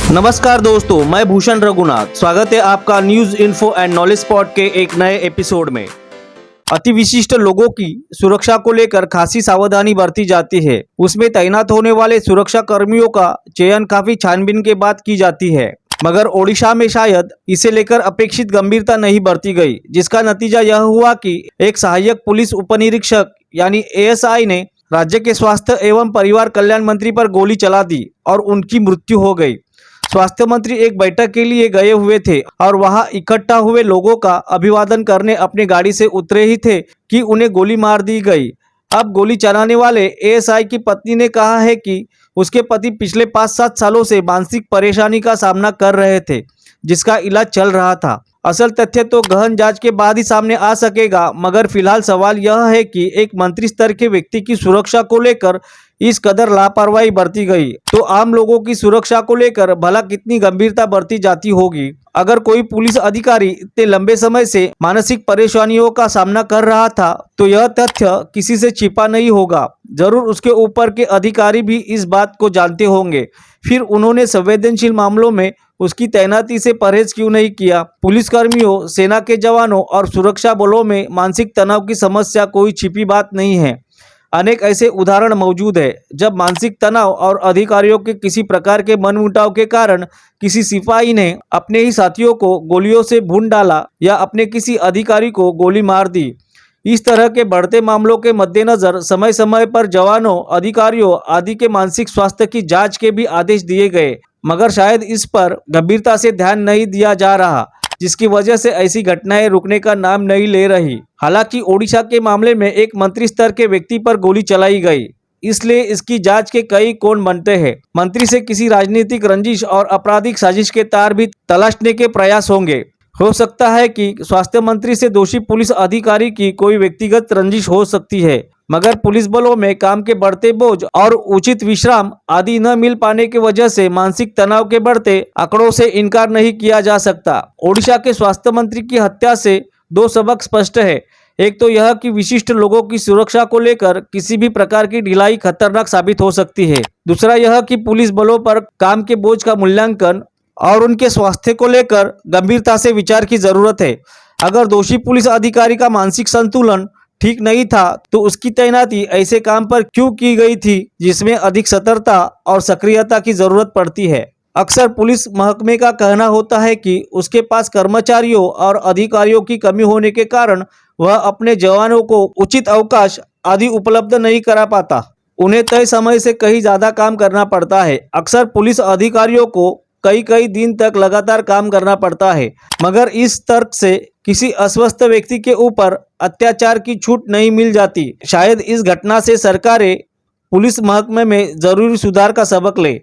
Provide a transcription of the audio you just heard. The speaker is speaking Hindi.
नमस्कार दोस्तों, मैं भूषण रघुनाथ। स्वागत है आपका news info and knowledge spot के एक नए एपिसोड में। अति विशिष्ट लोगों की सुरक्षा को लेकर खासी सावधानी बरती जाती है। उसमें तैनात होने वाले सुरक्षा कर्मियों का चयन काफी छानबीन के बाद की जाती है, मगर ओडिशा में शायद इसे लेकर अपेक्षित गंभीरता नहीं बरती गई, जिसका नतीजा यह हुआ कि एक सहायक पुलिस उपनिरीक्षक यानी एएसआई ने राज्य के स्वास्थ्य एवं परिवार कल्याण मंत्री पर गोली चला दी और उनकी मृत्यु हो गई। स्वास्थ्य मंत्री एक बैठक के लिए गए हुए थे और वहां इकट्ठा हुए लोगों का अभिवादन करने अपनी गाड़ी से उतरे ही थे कि उन्हें गोली मार दी गई। अब गोली चलाने वाले एएसआई की पत्नी ने कहा है कि उसके पति पिछले 5-7 सालों से मानसिक परेशानी का सामना कर रहे थे, जिसका इलाज चल रहा था। असल तथ्य तो गहन जांच के बाद ही सामने आ सकेगा, मगर फिलहाल सवाल यह है कि एक मंत्री स्तर के व्यक्ति की सुरक्षा को लेकर इस कदर लापरवाही बरती गई तो आम लोगों की सुरक्षा को लेकर भला कितनी गंभीरता बरती जाती होगी। अगर कोई पुलिस अधिकारी इतने लंबे समय से मानसिक परेशानियों का सामना कर रहा था तो यह तथ्य किसी से छिपा नहीं होगा। जरूर उसके ऊपर के अधिकारी भी इस बात को जानते होंगे, फिर उन्होंने संवेदनशील मामलों में उसकी तैनाती से परहेज क्यों नहीं किया। पुलिसकर्मियों, सेना के जवानों और सुरक्षा बलों में मानसिक तनाव की समस्या कोई छिपी बात नहीं है। अनेक ऐसे उदाहरण मौजूद है जब मानसिक तनाव और अधिकारियों के किसी प्रकार के मनमुटाव के कारण किसी सिपाही ने अपने ही साथियों को गोलियों से भून डाला या अपने किसी अधिकारी को गोली मार दी। इस तरह के बढ़ते मामलों के मद्देनजर समय समय पर जवानों, अधिकारियों आदि के मानसिक स्वास्थ्य की जांच के भी आदेश दिए गए, मगर शायद इस पर गंभीरता से ध्यान नहीं दिया जा रहा, जिसकी वजह से ऐसी घटनाएं रुकने का नाम नहीं ले रही। हालांकि ओडिशा के मामले में एक मंत्री स्तर के व्यक्ति पर गोली चलाई गई, इसलिए इसकी जांच के कई कोण बनते हैं। मंत्री से किसी राजनीतिक रंजिश और आपराधिक साजिश के तार भी तलाशने के प्रयास होंगे। हो सकता है कि स्वास्थ्य मंत्री से दोषी पुलिस अधिकारी की कोई व्यक्तिगत रंजिश हो सकती है, मगर पुलिस बलों में काम के बढ़ते बोझ और उचित विश्राम आदि न मिल पाने की वजह से मानसिक तनाव के बढ़ते आंकड़ों से इनकार नहीं किया जा सकता। ओडिशा के स्वास्थ्य मंत्री की हत्या से दो सबक स्पष्ट है। एक तो यह कि विशिष्ट लोगों की सुरक्षा को लेकर किसी भी प्रकार की ढिलाई खतरनाक साबित हो सकती है। दूसरा यह कि पुलिस बलों पर काम के बोझ का मूल्यांकन और उनके स्वास्थ्य को लेकर गंभीरता से विचार की जरूरत है। अगर दोषी पुलिस अधिकारी का मानसिक संतुलन ठीक नहीं था तो उसकी तैनाती ऐसे काम पर क्यों की गई थी जिसमें अधिक सतर्कता और सक्रियता की जरूरत पड़ती है। अक्सर पुलिस महकमे का कहना होता है कि उसके पास कर्मचारियों और अधिकारियों की कमी होने के कारण वह अपने जवानों को उचित अवकाश आदि उपलब्ध नहीं करा पाता। उन्हें तय समय से कहीं ज्यादा काम करना पड़ता है। अक्सर पुलिस अधिकारियों को कई दिन तक लगातार काम करना पड़ता है, मगर इस तर्क से किसी अस्वस्थ व्यक्ति के ऊपर अत्याचार की छूट नहीं मिल जाती। शायद इस घटना से सरकारें पुलिस महकमे में जरूरी सुधार का सबक ले।